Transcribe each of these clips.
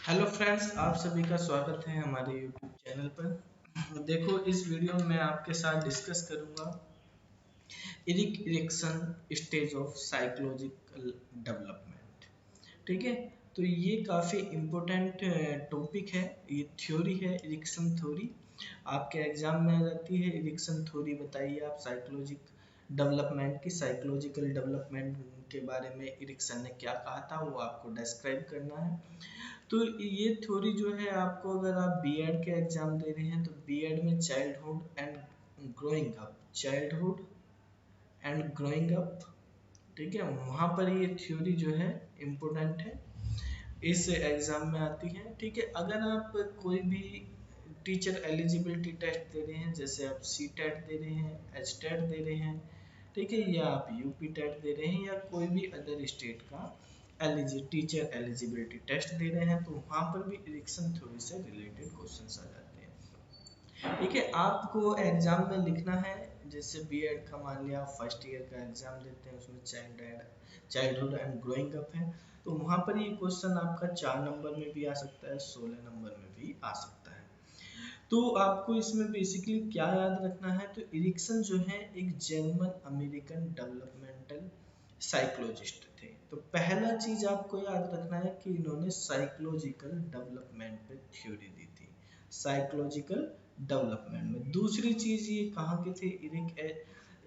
Hello friends, आप सभी का स्वागत है हमारे यूट्यूब चैनल पर। देखो, इस वीडियो में मैं आपके साथ डिस्कस करूंगा Eric Erikson stage of psychological development. ठीक है, तो ये काफ़ी इम्पोर्टेंट टॉपिक है। ये थ्योरी है, इरिक्सन थ्योरी। आपके एग्जाम में आ जाती है इरिक्सन थ्योरी। बताइए आप साइकोलॉजिकल डेवलपमेंट के बारे में इरिक्सन ने क्या कहा था, वो आपको डिस्क्राइब करना है। तो ये थ्योरी जो है, आपको अगर आप बीएड के एग्जाम दे रहे हैं तो बीएड में चाइल्डहुड एंड ग्रोइंग अप, ठीक है, वहाँ पर ये थ्योरी जो है इम्पोर्टेंट है, इस एग्जाम में आती है। ठीक है, अगर आप कोई भी टीचर एलिजिबिलिटी टेस्ट दे रहे हैं, जैसे आप सी टेट दे रहे हैं, एच टेट दे रहे हैं, ठीक है, या आप यूपी टेट दे रहे हैं, या कोई भी अदर स्टेट का टीचर एलिजिबिलिटी टेस्ट दे रहे हैं, तो वहाँ पर भी इरिक्सन थ्योरी से रिलेटेड क्वेश्चंस आ जाते हैं। ठीक है, आपको एग्जाम में लिखना है, जैसे बीएड का मान लिया आप फर्स्ट ईयर का एग्जाम देते हैं, उसमें चाइल्डहुड एंड ग्रोइंग अप है, तो वहाँ पर ये क्वेश्चन आपका 4 नंबर में भी आ सकता है, 16 नंबर में भी आ सकता है। तो आपको इसमें बेसिकली क्या याद रखना है, तो इरिक्सन जो है एक जर्मन अमेरिकन डेवलपमेंटल साइकोलॉजिस्ट थे। तो पहला चीज आपको याद रखना है कि इन्होंने साइकोलॉजिकल डेवलपमेंट पे थ्योरी दी थी, साइकोलॉजिकल डेवलपमेंट में। दूसरी चीज ये कहाँ के थे,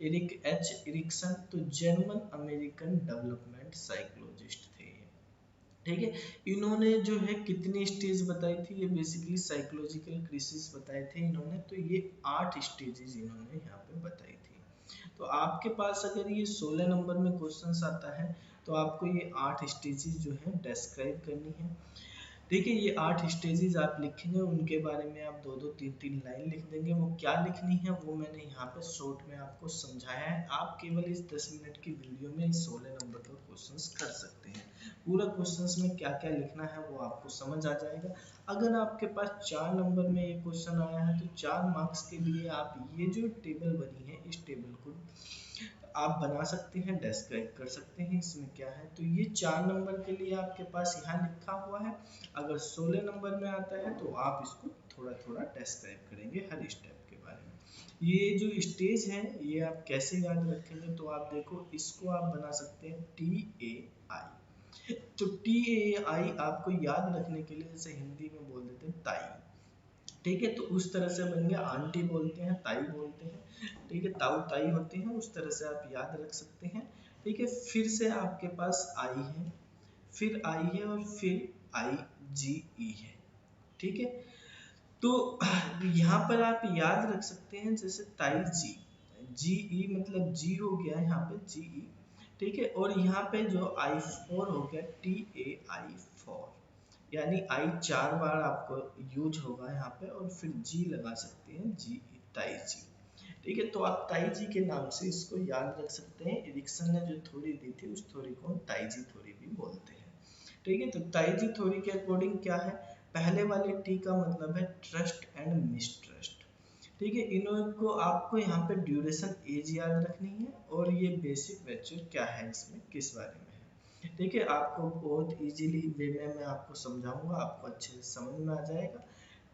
इरिक एच इरिक्सन, तो जर्मन अमेरिकन डेवलपमेंट साइकोलॉजिस्ट थे। ठीक है, इन्होंने जो है कितनी स्टेज बताई थी, ये बेसिकली साइकोलॉजिकल क्राइसिस बताए थे इन्होंने, तो ये 8 स्टेजेस इन्होंने यहाँ पे बताई थी। तो आपके पास अगर ये 16 नंबर में क्वेश्चन आता है, तो आपको ये 8 स्टेजेस जो है डिस्क्राइब करनी है। देखिए, ये 8 स्टेजेस आप लिखेंगे, उनके बारे में आप दो दो तीन तीन लाइन लिख देंगे। वो क्या लिखनी है वो मैंने यहाँ पे शॉर्ट में आपको समझाया है। आप केवल इस 10 मिनट की वीडियो में इस 16 नंबर का क्वेश्चंस कर सकते हैं। पूरा क्वेश्चंस में क्या क्या लिखना है वो आपको समझ आ जाएगा। अगर आपके पास 4 नंबर में ये क्वेश्चन आया है, तो 4 मार्क्स के लिए आप ये जो टेबल बनी है, इस टेबल को आप बना सकते हैं, डिस्क्राइब कर सकते हैं इसमें क्या है। तो ये 4 नंबर के लिए आपके पास यहाँ लिखा हुआ है। अगर 16 नंबर में आता है तो आप इसको थोड़ा थोड़ा डिस्क्राइब करेंगे हर स्टेप के बारे में। ये जो स्टेज है ये आप कैसे याद रखेंगे, तो आप देखो, इसको आप बना सकते हैं TAI। तो TAI आपको याद रखने के लिए जैसे हिंदी में बोल देते हैं ताई, ठीक है, तो उस तरह से बन गया। आंटी बोलते हैं, ताई बोलते हैं, ठीक है, ताऊ ताई होते हैं, उस तरह से आप याद रख सकते हैं। ठीक है, फिर से आपके पास आई है, फिर आई है, और फिर IGE है। ठीक है, तो यहाँ पर आप याद रख सकते हैं, जैसे ताई जी, GE मतलब जी हो गया यहाँ पे, GE। ठीक है, और यहाँ पे जो I4 हो गया, TAI4, यानी आई 4 बार आपको यूज होगा यहाँ पे, और फिर जी लगा सकते हैं, जी, ताई जी। ठीक है, तो आप ताई जी के नाम से इसको याद रख सकते हैं। इरिक्सन ने जो थ्योरी दी थी, उस थ्योरी को ताई जी थ्योरी भी बोलते हैं। ठीक है, तो ताई जी थ्योरी के अकॉर्डिंग क्या है, पहले वाले टी का मतलब है ट्रस्ट एंड मिसट्रस्ट। ठीक है, इनको आपको यहाँ पे ड्यूरेशन एज याद रखनी है, और ये बेसिक वैल्यू क्या है, इसमें किस बारे में है। ठीक है, आपको बहुत इजीली वे में मैं आपको समझाऊंगा, आपको अच्छे से समझ में आ जाएगा।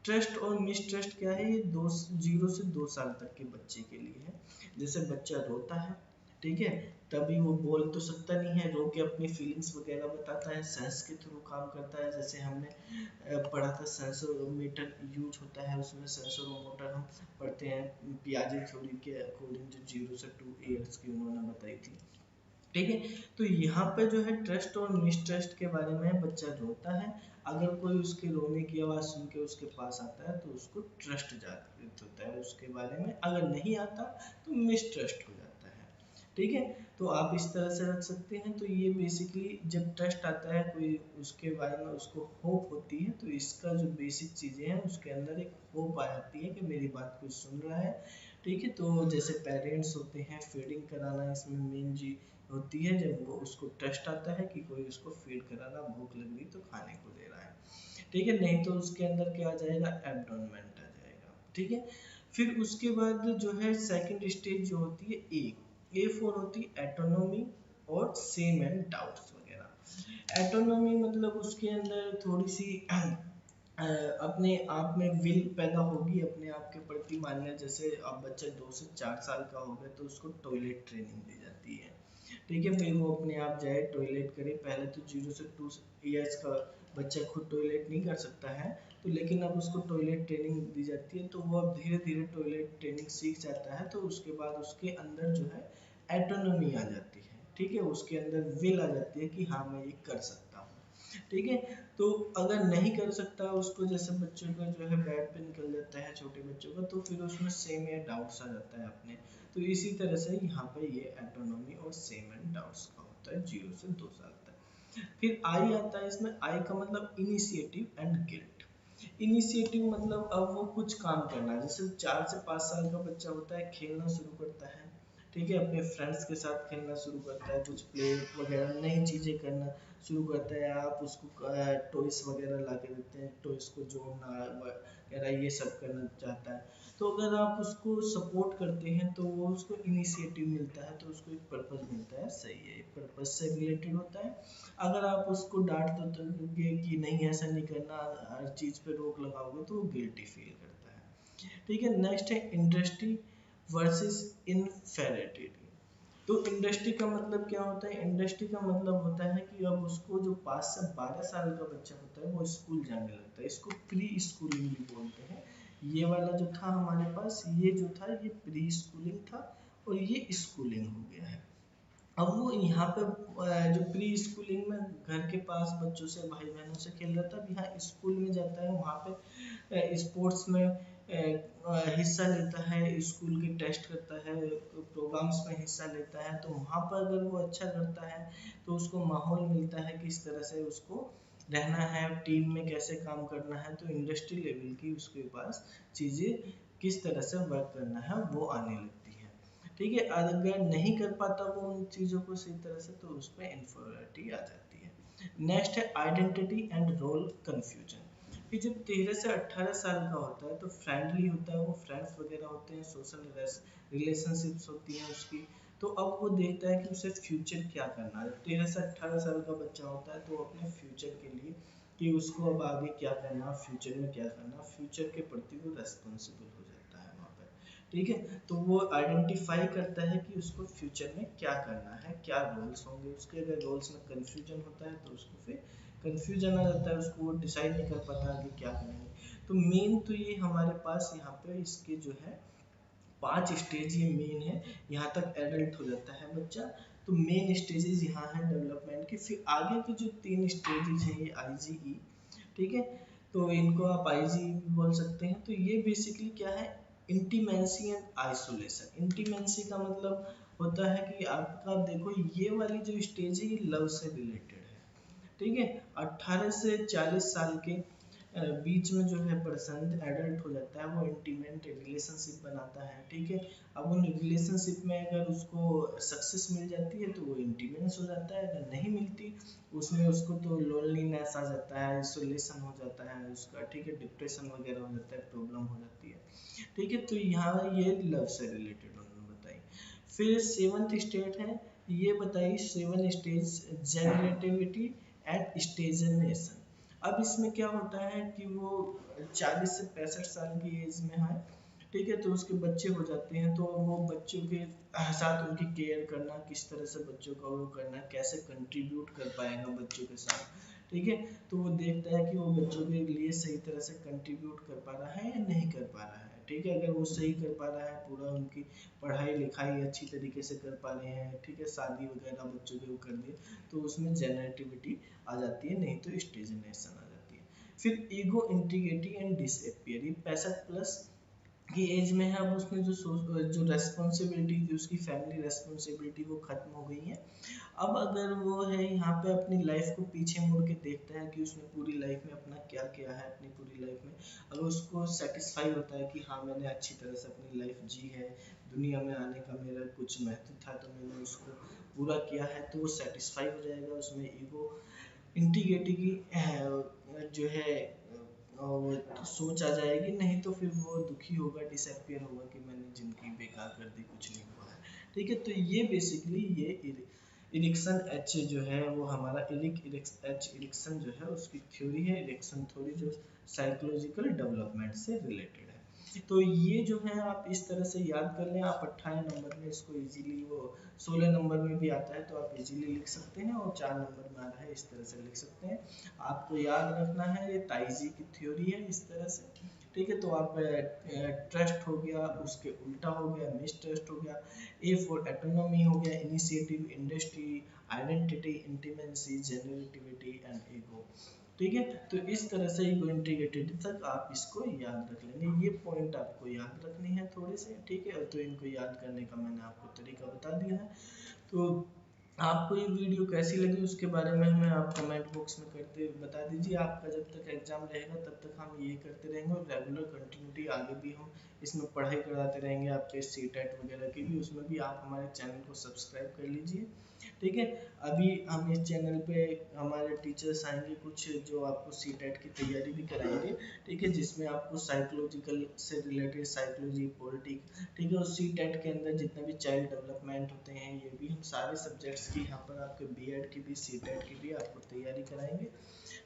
ट्रस्ट और मिसट्रस्ट क्या है, ये 0 से 2 साल तक के बच्चे के लिए है। जैसे बच्चा रोता है, ठीक है, तभी वो बोल तो सकता नहीं है, रो के अपनी फीलिंग्स वगैरह बताता है, सेंस के थ्रू काम करता है। जैसे हमने पढ़ा था, सेंसोमीटर यूज होता है, उसमें सेंसोमीटर हम पढ़ते हैं पियाजे थ्योरी के अकॉर्डिंग, जो 0 से 2 ईयर्स की उन्होंने बताई थी। ठीक है, तो यहाँ पे जो है ट्रस्ट और मिसट्रस्ट के बारे में, बच्चा रोता है, अगर कोई उसके रोने की आवाज़ सुन के उसके पास आता है तो उसको ट्रस्ट जागृत होता है उसके बारे में, अगर नहीं आता तो मिसट्रस्ट हो जाता है। ठीक है, तो आप इस तरह से रख सकते हैं। तो ये बेसिकली जब ट्रस्ट आता है कोई उसके बारे में, उसको होप होती है, तो इसका जो बेसिक चीज़ें हैं उसके अंदर एक होप आ जाती है कि मेरी बात कोई सुन रहा है। ठीक है, तो जैसे पेरेंट्स होते हैं, फीडिंग कराना इसमें मेन जी होती है, जब वो उसको ट्रस्ट आता है कि कोई उसको फीड करा रहा, भूख लग रही तो खाने को दे रहा है। ठीक है, नहीं तो उसके अंदर क्या आ जाएगा, एब्डोमेंट आ जाएगा। ठीक है, फिर उसके बाद जो है सेकंड स्टेज जो होती है A4 होती है एटोनॉमी और सेम एंड डाउट्स वगैरह। एटोनॉमी मतलब उसके अंदर थोड़ी सी अपने आप में विल पैदा होगी अपने आप के प्रति। मान लिया जैसे अब बच्चा 2 से 4 साल का हो गया तो उसको टॉयलेट ट्रेनिंग दी जाती है, ठीक है। फिर वो अपने आप जाए टॉयलेट करे। पहले तो 0 से 2 ईयर्स का बच्चा खुद टॉयलेट नहीं कर सकता है, तो लेकिन अब उसको टॉयलेट ट्रेनिंग दी जाती है, तो वो अब धीरे धीरे टॉयलेट ट्रेनिंग सीख जाता है। तो उसके बाद उसके अंदर जो है एटोनॉमी आ जाती है, ठीक है, उसके अंदर विल आ जाती है कि हाँ मैं ये कर सकता हूँ, ठीक है। तो अगर नहीं कर सकता उसको, जैसे बच्चों का जो है बेड पे निकल जाता है छोटे बच्चों का, तो फिर उसमें सेम या डाउट्स आ जाता है अपने। तो इसी तरह से यहाँ पे ये एटोनॉमी और सेम एंड डाउट्स का होता है 0 से 2 साल तक। फिर आई आता है इसमें। आई का मतलब इनिशिएटिव एंड गिल्ट। इनिशिएटिव मतलब अब वो कुछ काम करना, जैसे 4 से 5 साल का बच्चा होता है, खेलना शुरू करता है, ठीक है, अपने फ्रेंड्स के साथ खेलना शुरू करता है, कुछ प्ले वगैरह नई चीज़ें करना शुरू करता है। आप उसको टॉयस वगैरह ला के देते हैं, टॉयस को जोड़ना वगैरह ये सब करना चाहता है। तो अगर आप उसको सपोर्ट करते हैं तो वो उसको इनिशिएटिव मिलता है, तो उसको एक पर्पस मिलता है, सही है, एक पर्पस से रिलेटेड होता है। अगर आप उसको डांट दोगे कि नहीं ऐसा नहीं करना, हर चीज़ पे रोक लगाओगे, तो वो गिल्टी फील करता है, ठीक है। नेक्स्ट है इंडस्ट्री वर्सेस इनफेरिटी। तो इंडस्ट्री का मतलब क्या होता है? इंडस्ट्री का मतलब होता है कि अब उसको जो 5 से 12 साल का बच्चा होता है वो स्कूल जाने लगता है, इसको प्री स्कूलिंग भी बोलते हैं। ये वाला जो था हमारे पास, ये जो था ये प्री स्कूलिंग था और ये स्कूलिंग हो गया है। अब वो यहाँ पे जो प्री स्कूलिंग में घर के पास बच्चों से भाई बहनों से खेल रहा था, अब यहाँ स्कूल में जाता है, वहाँ पे स्पोर्ट्स में हिस्सा लेता है, स्कूल की टेस्ट करता है, प्रोग्राम्स में हिस्सा लेता है। तो वहाँ पर अगर वो अच्छा करता है तो उसको माहौल मिलता है किस तरह से उसको रहना है, टीम में कैसे काम करना है। तो इंडस्ट्री लेवल की उसके पास चीज़ें किस तरह से वर्क करना है वो आने लगती है, ठीक है। अगर नहीं कर पाता वो उन चीज़ों को सही तरह से, तो उसमें इन्फॉर्मेलिटी आ जाती है। नेक्स्ट है आइडेंटिटी एंड रोल कंफ्यूजन। कि जब 13 से 18 साल का होता है तो फ्रेंडली होता है, वो फ्रेंड्स वगैरह होते हैं, सोशल रिलेशनशिप्स होती हैं उसकी। तो अब वो देखता है कि उसे फ्यूचर क्या करना है। 13 से 18 साल का बच्चा होता है तो अपने फ्यूचर के लिए कि उसको अब आगे क्या करना, फ्यूचर में क्या करना, फ्यूचर के प्रति वो रेस्पॉन्सिबल हो जाता है वहाँ पर, ठीक है। तो वो आइडेंटिफाई करता है कि उसको फ्यूचर में क्या करना है, क्या रोल्स होंगे उसके। अगर रोल्स में कंफ्यूजन होता है तो उसको फिर कंफ्यूजन आ जाता है, उसको वो डिसाइड नहीं कर पाता कि क्या करेंगे। तो मेन तो ये हमारे पास यहाँ पे इसके जो है 5 स्टेज ये मेन है। यहाँ तक एडल्ट हो जाता है बच्चा। तो मेन स्टेजेस यहाँ है डेवलपमेंट की। फिर आगे की जो 3 स्टेजेस हैं ये IGE, ठीक है। तो इनको आप IGE भी बोल सकते हैं। तो ये बेसिकली क्या है, इंटीमेंसी एंड आइसोलेशन। इंटीमेंसी का मतलब होता है कि आपका देखो ये वाली जो स्टेज है ये लव से रिलेटेड है, ठीक है। 18 से 40 साल के बीच में जो है पर्सन एडल्ट हो जाता है, वो इंटीमेट रिलेशनशिप बनाता है, ठीक है। अब उन रिलेशनशिप में अगर उसको सक्सेस मिल जाती है तो वो इंटीमेंस हो जाता है, अगर नहीं मिलती उसमें उसको तो लोनलीनेस आ जाता है, आइसोलेशन हो जाता है उसका, ठीक है, डिप्रेशन वगैरह हो जाता है, प्रॉब्लम हो जाती है, ठीक है। तो यहाँ ये लव से रिलेटेड उन्होंने बताई। फिर 7th स्टेट है, ये बताइए 7 स्टेज जनरेटिविटी एंड स्टेजनेशन। अब इसमें क्या होता है कि वो 40 से 65 साल की एज में है, ठीक है। तो उसके बच्चे हो जाते हैं, तो वो बच्चों के साथ उनकी केयर करना, किस तरह से बच्चों का वो करना, कैसे कंट्रीब्यूट कर पाएगा बच्चों के साथ, ठीक है। तो वो देखता है कि वो बच्चों के लिए सही तरह से कंट्रीब्यूट कर पा रहा है या नहीं कर पा रहा है, ठीक है। अगर वो सही कर पा रहा है, पूरा उनकी पढ़ाई लिखाई अच्छी तरीके से कर पा रहे हैं, ठीक है, शादी वगैरह बच्चों के वो कर दिए, तो उसमें जनरेटिविटी आ जाती है, नहीं तो स्टेजनेशन आ जाती है। फिर ईगो इंटीग्रिटी एंड डिसअपियर, ये 65+ की एज में है। अब उसने जो रेस्पॉन्सिबिलिटी थी उसकी, फैमिली रेस्पॉन्सिबिलिटी, वो खत्म हो गई है। अब अगर वो है यहाँ पे अपनी लाइफ को पीछे मुड़ के देखता है कि उसने पूरी लाइफ में अपना क्या किया है, अपनी पूरी लाइफ में अगर उसको सेटिस्फाई होता है कि हाँ मैंने अच्छी तरह से अपनी लाइफ जी है, दुनिया में आने का मेरा कुछ महत्व था तो मैंने उसको पूरा किया है, तो वो सेटिस्फाई हो जाएगा। उसमें ईगो इंटीग्रिटी की जो है वो सोच आ जाएगी, नहीं तो फिर वो दुखी होगा, डिसअपियर होगा कि मैंने जिंदगी बेकार कर दी, कुछ नहीं हुआ है, ठीक है। तो ये बेसिकली ये इरिक्सन एच जो है वो हमारा इरिक्सन जो है उसकी थ्योरी है, इरिक्सन थ्योरी जो साइकोलॉजिकल डेवलपमेंट से रिलेटेड है। तो ये जो है आप इस तरह से याद कर लें, आप 28 नंबर में इसको इजीली, वो 16 नंबर में भी आता है तो आप इजीली लिख सकते हैं, और 4 नंबर में आ रहा है इस तरह से लिख सकते हैं। आपको याद रखना है ये ताइजी की थ्योरी है इस तरह से, ठीक है। तो आप ट्रस्ट हो गया, उसके उल्टा हो गया मिसट्रस्ट हो गया, ए फॉर एटोनॉमी हो गया, initiative, industry, identity, intimacy, generativity and ego, ठीक है। तो इस तरह से ईगो इंटीग्रेटेड तक आप इसको याद रख लेंगे, ये पॉइंट आपको याद रखनी है थोड़े से, ठीक है। तो इनको याद करने का मैंने आपको तरीका बता दिया है। तो आपको ये वीडियो कैसी लगी उसके बारे में हमें आप कमेंट बॉक्स में करते बता दीजिए। आपका जब तक एग्जाम रहेगा तब तक हम ये करते रहेंगे, और रेगुलर कंटिन्यूटी आगे भी हम इसमें पढ़ाई कराते रहेंगे, आपके सीटेट वगैरह की भी, उसमें भी आप हमारे चैनल को सब्सक्राइब कर लीजिए, ठीक है। अभी हम इस चैनल पे हमारे टीचर्स आएंगे कुछ जो आपको सीटेट की तैयारी भी कराएंगे, ठीक है, जिसमें आपको साइकोलॉजिकल से रिलेटेड, साइकोलॉजी, पॉलिटिक्स, ठीक है, और सीटेट के अंदर जितने भी चाइल्ड डेवलपमेंट होते हैं ये भी हम सारे सब्जेक्ट्स की यहाँ पर आपके बीएड की भी सीटेट की भी आपको तैयारी कराएंगे,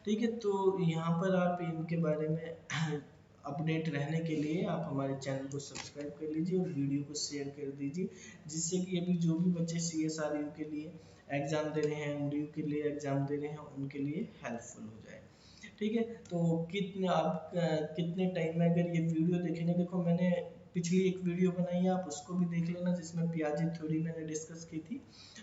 ठीक है। तो यहाँ पर आप इनके बारे में अपडेट रहने के लिए आप हमारे चैनल को सब्सक्राइब कर लीजिए और वीडियो को शेयर कर दीजिए, जिससे कि अभी जो भी बच्चे CSRU के लिए एग्ज़ाम दे रहे हैं, MDU के लिए एग्ज़ाम दे रहे हैं, उनके लिए हेल्पफुल हो जाए, ठीक है। तो कितने आप कितने टाइम में अगर ये वीडियो देखेंगे, देखो मैंने पिछली एक वीडियो बनाई है, आप उसको भी देख लेना, जिसमें पियाजे थ्योरी मैंने डिस्कस की थी,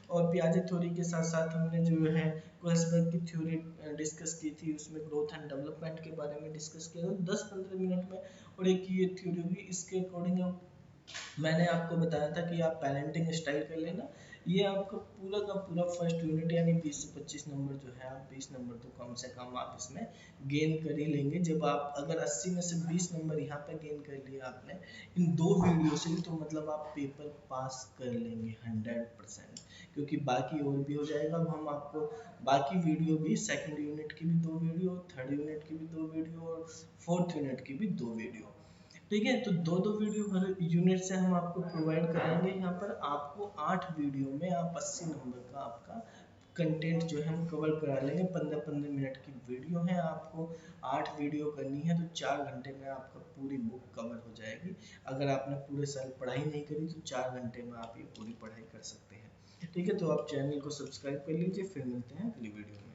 और पियाजे थ्योरी के साथ साथ हमने जो है कोल्सबर्ग की थ्योरी डिस्कस की थी, उसमें ग्रोथ एंड डेवलपमेंट के बारे में डिस्कस किया था 10-15 मिनट में, और एक ये थ्योरी होगी, इसके अकॉर्डिंग मैंने आपको बताया था कि आप पेरेंटिंग स्टाइल कर लेना, ये आपका पूरा का पूरा फर्स्ट यूनिट यानी 20 से 25 नंबर जो है, आप 20 नंबर तो कम से कम आप इसमें गेन कर ही लेंगे। जब आप अगर 80 में से 20 नंबर यहाँ पे गेन कर लिया आपने इन 2 वीडियो से, तो मतलब आप पेपर पास कर लेंगे 100%, क्योंकि बाकी और भी हो जाएगा। अब हम आपको बाकी वीडियो भी, सेकंड यूनिट की भी 2 वीडियो, थर्ड यूनिट की भी 2 वीडियो, और फोर्थ यूनिट की भी 2 वीडियो, ठीक है। तो 2-2 वीडियो हर यूनिट से हम आपको प्रोवाइड कराएंगे। यहाँ पर आपको 8 वीडियो में आप 80 नंबर का आपका कंटेंट जो है हम कवर करा लेंगे। 15-15 मिनट की वीडियो है, आपको 8 वीडियो करनी है, तो 4 घंटे में आपका पूरी बुक कवर हो जाएगी। अगर आपने पूरे साल पढ़ाई नहीं करी तो 4 घंटे में आप ये पूरी पढ़ाई कर सकते हैं, ठीक है। तो आप चैनल को सब्सक्राइब कर लीजिए, फिर मिलते हैं अगली वीडियो में।